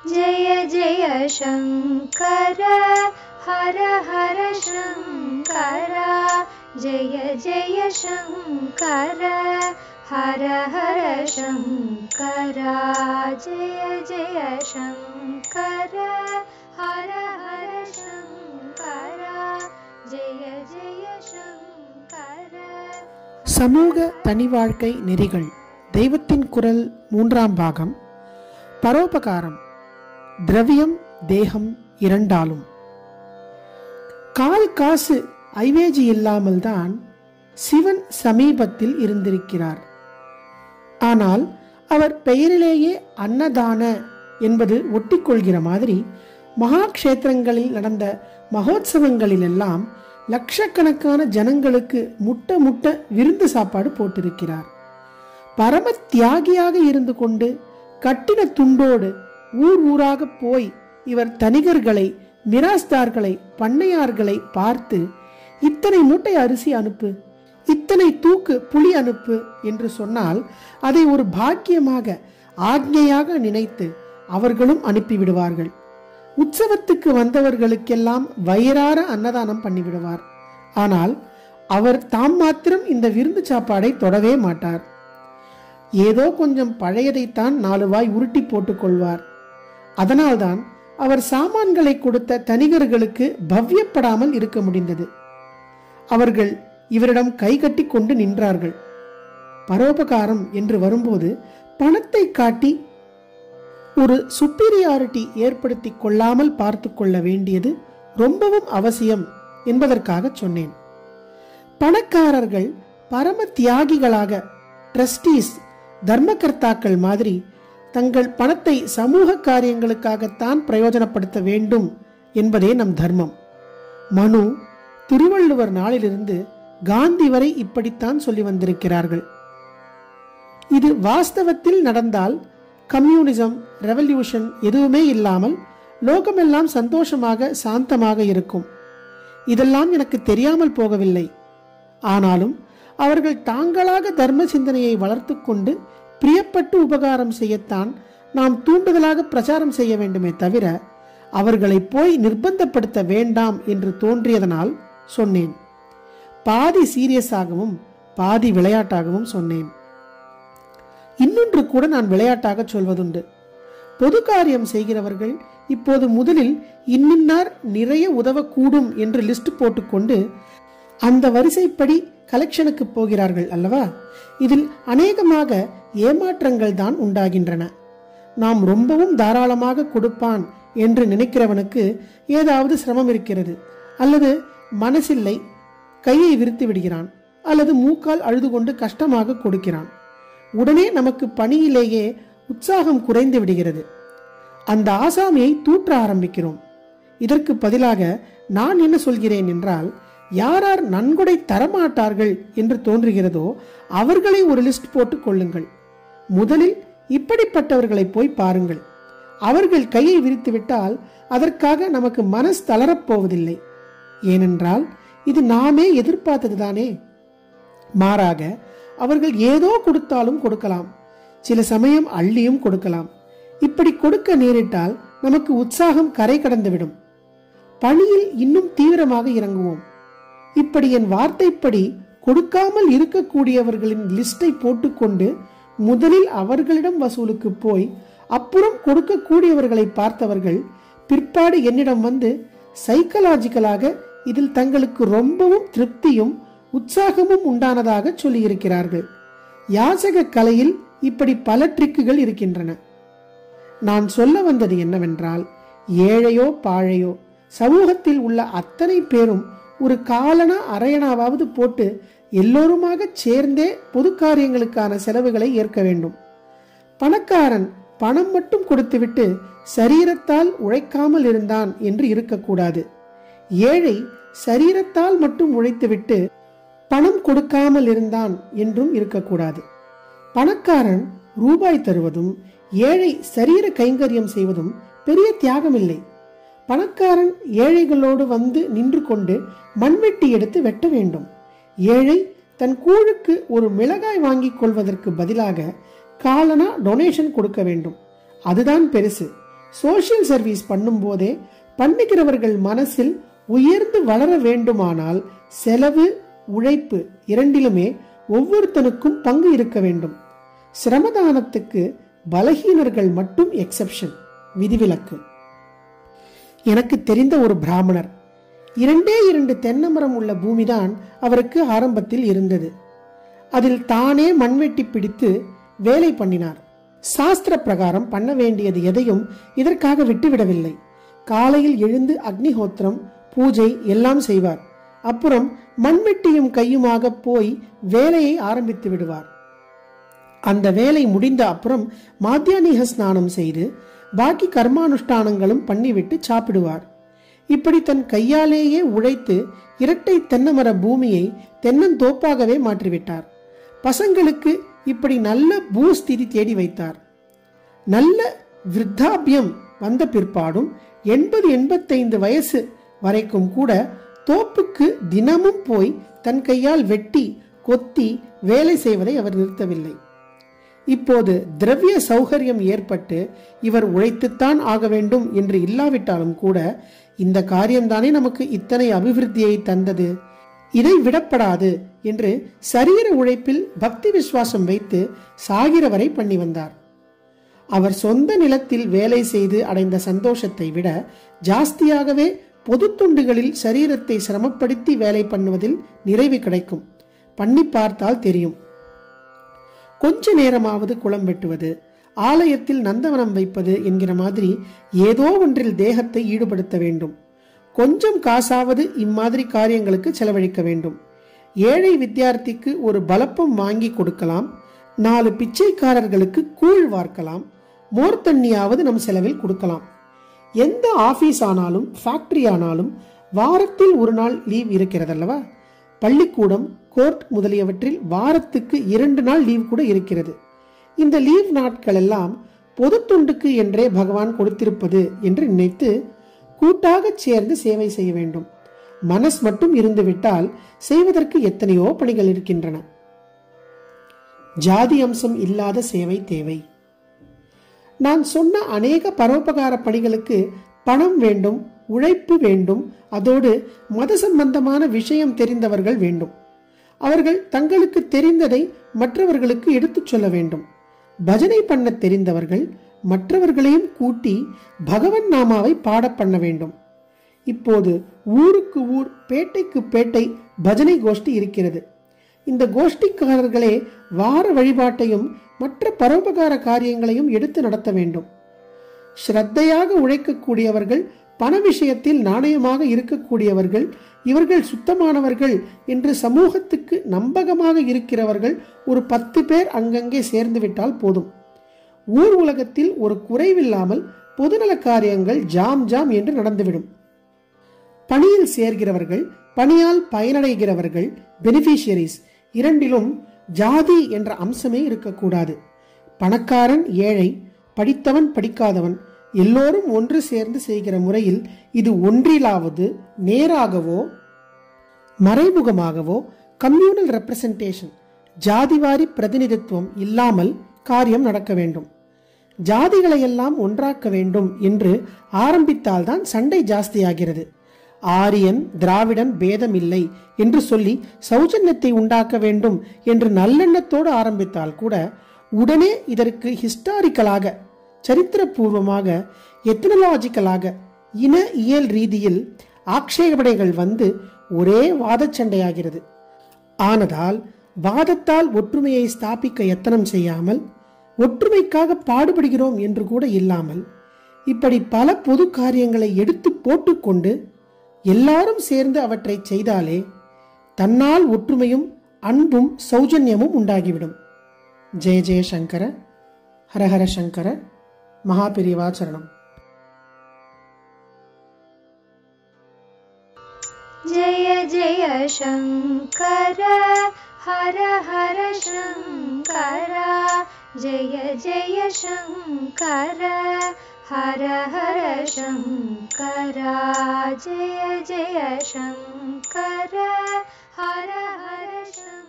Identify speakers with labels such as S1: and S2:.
S1: जय जय शंकर हर हर शंकर जय जय शंकर हर हर शंकर जय जय शंकर हर हर शंकर जय जय शंकर.
S2: சமூக தனி வாழ்க்கை நெறிகள் தெய்வத்தின் குரல் 3ஆம் பாகம். பரோபகாரம். திரவியம் தேகம் இரண்டாலும். கால் காசு ஐவேஜி இல்லாமல் தான் சிவன் சமீபத்தில் இருந்திருக்கிறார். ஆனால் அவர் பெயரிலேயே அன்னதான என்பது ஒட்டிக்கொள்கிற மாதிரி மகா க்ஷேத்திரங்களில் நடந்த மகோத்சவங்களிலெல்லாம் லட்சக்கணக்கான ஜனங்களுக்கு முட்ட முட்ட விருந்து சாப்பாடு போட்டிருக்கிறார். பரம தியாகியாக இருந்து கொண்டு கட்டின துண்டோடு ஊர் ஊராக போய் இவர் தனிகர்களை, மிராஸ்தார்களை, பண்ணையார்களை பார்த்து இத்தனை மூட்டை அரிசி அனுப்பு, இத்தனை தூக்கு புளி அனுப்பு என்று சொன்னால் அதை ஒரு பாக்கியமாக, ஆக்ஞையாக நினைத்து அவர்களும் அனுப்பிவிடுவார்கள். உற்சவத்துக்கு வந்தவர்களுக்கெல்லாம் வயிறார அன்னதானம் பண்ணிவிடுவார். ஆனால் அவர் தாம் மாத்திரம் இந்த விருந்து சாப்பாடை தொடவே மாட்டார். ஏதோ கொஞ்சம் பழையதைத்தான் 4 வாய் உருட்டி போட்டுக் கொள்வார். அதனால்தான் அவர் சாமான்களை கொடுத்த தனிகர்களுக்கு பவ்யப்படாமல் இருக்க முடிந்தது. அவர்கள் இவரிடம் கை கட்டி கொண்டு நின்றார்கள். பரோபகாரம் என்று வரும்போது பணத்தை காட்டி ஒரு சுப்பீரியாரிட்டி ஏற்படுத்தி கொள்ளாமல் பார்த்து கொள்ள வேண்டியது ரொம்பவும் அவசியம் என்பதற்காக சொன்னேன். பணக்காரர்கள் பரம தியாகிகளாக, ட்ரஸ்டீஸ், தர்மகர்த்தாக்கள் மாதிரி தங்கள் பணத்தை சமூக காரியங்களுக்காகத்தான் பிரயோஜனப்படுத்த வேண்டும் என்பதே நம் தர்மம். மனு, திருவள்ளுவர் நாளிலிருந்து காந்தி வரை இப்படித்தான் சொல்லி வந்திருக்கிறார்கள். இது வாஸ்தவத்தில் நடந்தால் கம்யூனிசம், ரெவல்யூஷன் எதுவுமே இல்லாமல் லோகமெல்லாம் சந்தோஷமாக, சாந்தமாக இருக்கும். இதெல்லாம் எனக்கு தெரியாமல் போகவில்லை. ஆனாலும் அவர்கள் தாங்களாக தர்ம சிந்தனையை வளர்த்து கொண்டு பிரியப்பட்டு உபகாரம் செய்யத்தான் நாம் தூண்டுதலாக பிரச்சாரம் செய்ய வேண்டுமே தவிர அவர்களை போய் நிர்பந்தப்படுத்த வேண்டாம் என்று தோன்றியதனால் சொன்னேன். பாதி சீரியஸாகவும் பாதி விளையாட்டாகவும் சொன்னேன். இன்னொன்று கூட நான் விளையாட்டாக சொல்வதுண்டு. பொது காரியம் செய்கிறவர்கள் இப்போது முதலில் இன்னின்னார் நிறைய உதவக்கூடும் என்று லிஸ்ட் போட்டுக்கொண்டு அந்த வரிசைப்படி கலெக்ஷனுக்கு போகிறார்கள் அல்லவா? இதில் அநேகமாக ஏமாற்றங்கள் தான் உண்டாகின்றன. நாம் ரொம்பவும் தாராளமாக கொடுப்பான் என்று நினைக்கிறவனுக்கு ஏதாவது சிரமம் இருக்கிறது, அல்லது மனசில்லை, கையை விரித்து விடுகிறான், அல்லது மூக்கால் அழுது கொண்டு கஷ்டமாக கொடுக்கிறான். உடனே நமக்கு பணியிலேயே உற்சாகம் குறைந்து விடுகிறது. அந்த ஆசாமியை தூற்ற ஆரம்பிக்கிறோம். இதற்கு பதிலாக நான் என்ன சொல்கிறேன் என்றால், யார் நன்கொடை தரமாட்டார்கள் என்று தோன்றுகிறதோ அவர்களை ஒரு லிஸ்ட் போட்டுக் கொள்ளுங்கள். முதலில் இப்படிப்பட்டவர்களை போய் பாருங்கள். அவர்கள் கையை விரித்து விட்டால் அதற்காக நமக்கு மனசு தளரப்போவதில்லை. ஏனென்றால் இது நாமே எதிர்பார்த்ததுதானே. மாறாக அவர்கள் ஏதோ கொடுத்தாலும் கொடுக்கலாம், சில சமயம் அள்ளியும் கொடுக்கலாம். இப்படி கொடுக்க நேரிட்டால் நமக்கு உற்சாகம் கரை கடந்துவிடும். பணியில் இன்னும் தீவிரமாக இறங்குவோம். இப்படி என் வார்த்தைப்படி கொடுக்காமல் இருக்கக்கூடியவர்களின் லிஸ்டை போட்டுக்கொண்டு முதலில் அவர்களிடம் வசூலுக்கு போய் அப்புறம் கொடுக்கக்கூடியவர்களை பார்த்தவர்கள் பிற்பாடு என்னிடம் வந்து சைக்கலாஜிக்கலாக இதில் தங்களுக்கு ரொம்பவும் திருப்தியும் உற்சாகமும் உண்டானதாக சொல்லியிருக்கிறார்கள். யாசக கலையில் இப்படி பல ட்ரிக்குகள் இருக்கின்றன. நான் சொல்ல வந்தது என்னவென்றால், ஏழையோ பாழையோ சமூகத்தில் உள்ள அத்தனை பேரும் ஒரு காலனா அரையனாவது போட்டு எல்லோருமாக சேர்ந்தே பொது காரியங்களுக்கான செலவுகளை ஏற்க வேண்டும். பணக்காரன் பணம் மட்டும் கொடுத்துவிட்டு சரீரத்தால் உழைக்காமல் இருந்தான் என்று இருக்கக்கூடாது. ஏழை சரீரத்தால் மட்டும் உழைத்துவிட்டு பணம் கொடுக்காமல் இருந்தான் என்றும் இருக்கக்கூடாது. பணக்காரன் ரூபாய் தருவதும் ஏழை சரீர கைங்கரியம் செய்வதும் பெரிய தியாகம் இல்லை. பணக்காரன் ஏழைகளோடு வந்து நின்று கொண்டு மண்வெட்டி எடுத்து வெட்ட வேண்டும். ஏழை தன் கூழுக்கு ஒரு மிளகாய் வாங்கிக் கொள்வதற்கு பதிலாக காலனா டொனேஷன் கொடுக்க வேண்டும். அதுதான் பெருசு. சோஷியல் சர்வீஸ் பண்ணும் போதே பண்ணுகிறவர்கள் மனசில் உயர்ந்து வளர வேண்டுமானால் செலவு, உழைப்பு இரண்டிலுமே ஒவ்வொருத்தனுக்கும் பங்கு இருக்க வேண்டும். சிரமதானத்துக்கு பலகீனர்கள் மட்டும் எக்ஸெப்ஷன், விதிவிலக்கு. எனக்கு தெரிந்த ஒரு பிராமணர் 2 தென்னமரம் உள்ள பூமிதான் அவருக்கு ஆரம்பத்தில் இருந்தது. அதில் தானே மண்வெட்டி பிடித்து வேலை பண்ணினார். சாஸ்திர பிரகாரம் பண்ண வேண்டியது எதையும் இதற்காக விட்டுவிடவில்லை. காலையில் எழுந்து அக்னிஹோத்திரம், பூஜை எல்லாம் செய்வார். அப்புறம் மண்வெட்டியும் கையுமாக போய் வேலையை ஆரம்பித்து விடுவார். அந்த வேலை முடிந்த அப்புறம் மாத்தியானிக ஸ்நானம் செய்து பாக்கி கர்மானுஷ்டானங்களும் பண்ணிவிட்டு சாப்பிடுவார். இப்படி தன் கையாலேயே உழைத்து 2 தென்னமர பூமியை தென்னந்தோப்பாகவே மாற்றிவிட்டார். பசங்களுக்கு இப்படி நல்ல பூஸ்திதி தேடி வைத்தார். நல்ல விருத்தாபியம் வந்த பிற்பாடும் 80-85 வயசு வரைக்கும் கூட தோப்புக்கு தினமும் போய் தன் கையால் வெட்டி கொத்தி வேலை செய்வதை அவர் நிறுத்தவில்லை. இப்போது திரவிய சௌகரியம் ஏற்பட்டு இவர் உழைத்துத்தான் ஆக வேண்டும் என்று இல்லாவிட்டாலும் கூட இந்த காரியம்தானே நமக்கு இத்தனை அபிவிருத்தியை தந்தது, இதை விடப்படாது என்று சரீர உழைப்பில் பக்தி விசுவாசம் வைத்து சாகிரவரை பண்ணி வந்தார். அவர் சொந்த நிலத்தில் வேலை செய்து அடைந்த சந்தோஷத்தை விட ஜாஸ்தியாகவே பொது துண்டுகளில் சரீரத்தை சிரமப்படுத்தி வேலை பண்ணுவதில் நிறைவு கிடைக்கும். பண்ணி பார்த்தால் தெரியும். கொஞ்ச நேரமாவது குளம் வெட்டுவது, ஆலயத்தில் நந்தவனம் வைப்பது என்கிற மாதிரி ஏதோ ஒன்றில் தேகத்தை ஈடுபடுத்த வேண்டும். கொஞ்சம் காசாவது இம்மாதிரி காரியங்களுக்கு செலவழிக்க வேண்டும். ஏழை வித்தியார்த்திக்கு ஒரு பலப்பம் வாங்கி கொடுக்கலாம். 4 பிச்சைக்காரர்களுக்கு கூழ் வார்க்கலாம். மோர் தண்ணியாவது நம் செலவில் கொடுக்கலாம். எந்த ஆபீஸ் ஆனாலும் ஃபேக்டரி ஆனாலும் வாரத்தில் ஒரு நாள் லீவ் இருக்கிறதல்லவா? பள்ளிக்கூடம், கோர்ட் முதலியவற்றில் வாரத்துக்கு 2 நாள் லீவ் கூட இருக்கிறது. இந்த லீவ் நாட்கள் எல்லாம் பொது தொண்டுக்கு என்றே பகவான் கொடுத்திருப்பது என்று நினைத்து கூட்டாக சேர்ந்து சேவை செய்ய வேண்டும். மனஸ் மட்டும் இருந்துவிட்டால் செய்வதற்கு எத்தனையோ பணிகள் இருக்கின்றன. ஜாதி அம்சம் இல்லாத சேவை தேவை. நான் சொன்ன அநேக பரோபகார பணிகளுக்கு பணம் வேண்டும், உழைப்பு வேண்டும். அதோடு மத சம்பந்தமான விஷயம் தெரிந்தவர்கள் வேண்டும். அவர்கள் தங்களுக்கு தெரிந்ததை மற்றவர்களுக்கு எடுத்துச் சொல்ல வேண்டும். பஜனை பண்ண தெரிந்தவர்கள் மற்றவர்களையும் கூட்டி பகவன் நாமாவை பாட பண்ண வேண்டும். இப்போது ஊருக்கு ஊர், பேட்டைக்கு பேட்டை பஜனை கோஷ்டி இருக்கிறது. இந்த கோஷ்டிக்காரர்களே வார வழிபாட்டையும் மற்ற பரோபகார காரியங்களையும் எடுத்து நடத்த வேண்டும். ஸ்ரத்தையாக உழைக்கக்கூடியவர்கள், பண விஷயத்தில் நாணயமாக இருக்கக்கூடியவர்கள், இவர்கள் சுத்தமானவர்கள் என்று சமூகத்துக்கு நம்பகமாக இருக்கிறவர்கள் ஒரு 10 பேர் அங்கங்கே சேர்ந்து விட்டால் போதும். ஊர் உலகத்தில் ஒரு குறைவில்லாமல் பொதுநல காரியங்கள் ஜாம் ஜாம் என்று நடந்துவிடும். பணியில் சேர்கிறவர்கள், பணியால் பயனடைகிறவர்கள், பெனிஃபிஷியரிஸ் இரண்டிலும் ஜாதி என்ற அம்சமே இருக்கக்கூடாது. பணக்காரன், ஏழை, படித்தவன், படிக்காதவன் எல்லோரும் ஒன்று சேர்ந்து செய்கிற முறையில் இது ஒன்றிலாவது நேராகவோ மறைமுகமாகவோ கம்யூனல் ரெப்ரசன்டேஷன், ஜாதிவாரி பிரதிநிதித்துவம் இல்லாமல் காரியம் நடக்க வேண்டும். ஜாதிகளை எல்லாம் ஒன்றாக்க வேண்டும் என்று ஆரம்பித்தால்தான் சண்டை ஜாஸ்தியாகிறது. ஆரியன், திராவிடன் பேதம் இல்லை என்று சொல்லி சௌஜன்யத்தை உண்டாக்க வேண்டும் என்று நல்லெண்ணத்தோடு ஆரம்பித்தால் கூட உடனே இதற்கு ஹிஸ்டாரிக்கலாக, சரித்திரபூர்வமாக, எத்னலாஜிக்கலாக, இன இயல் ரீதியில் ஆக்ஷேபனைகள் வந்து ஒரே வாதச்சண்டையாகிறது. ஆனதால் வாதத்தால் ஒற்றுமையை ஸ்தாபிக்க எத்தனம் செய்யாமல், ஒற்றுமைக்காக பாடுபடுகிறோம் என்று கூட இல்லாமல், இப்படி பல பொது காரியங்களை எடுத்து போட்டுக்கொண்டு எல்லாரும் சேர்ந்து அவற்றை செய்தாலே தன்னால் ஒற்றுமையும் அன்பும் சௌஜன்யமும் உண்டாகிவிடும். ஜெய ஜெய சங்கர, ஹரஹர சங்கர, மகாபிரிவாச்சரணம்.
S1: जय जय शंकर, हर हर शंकर. जय जय शंकर, हर हर शंकर. जय जय शंकर, हर हर शंकर.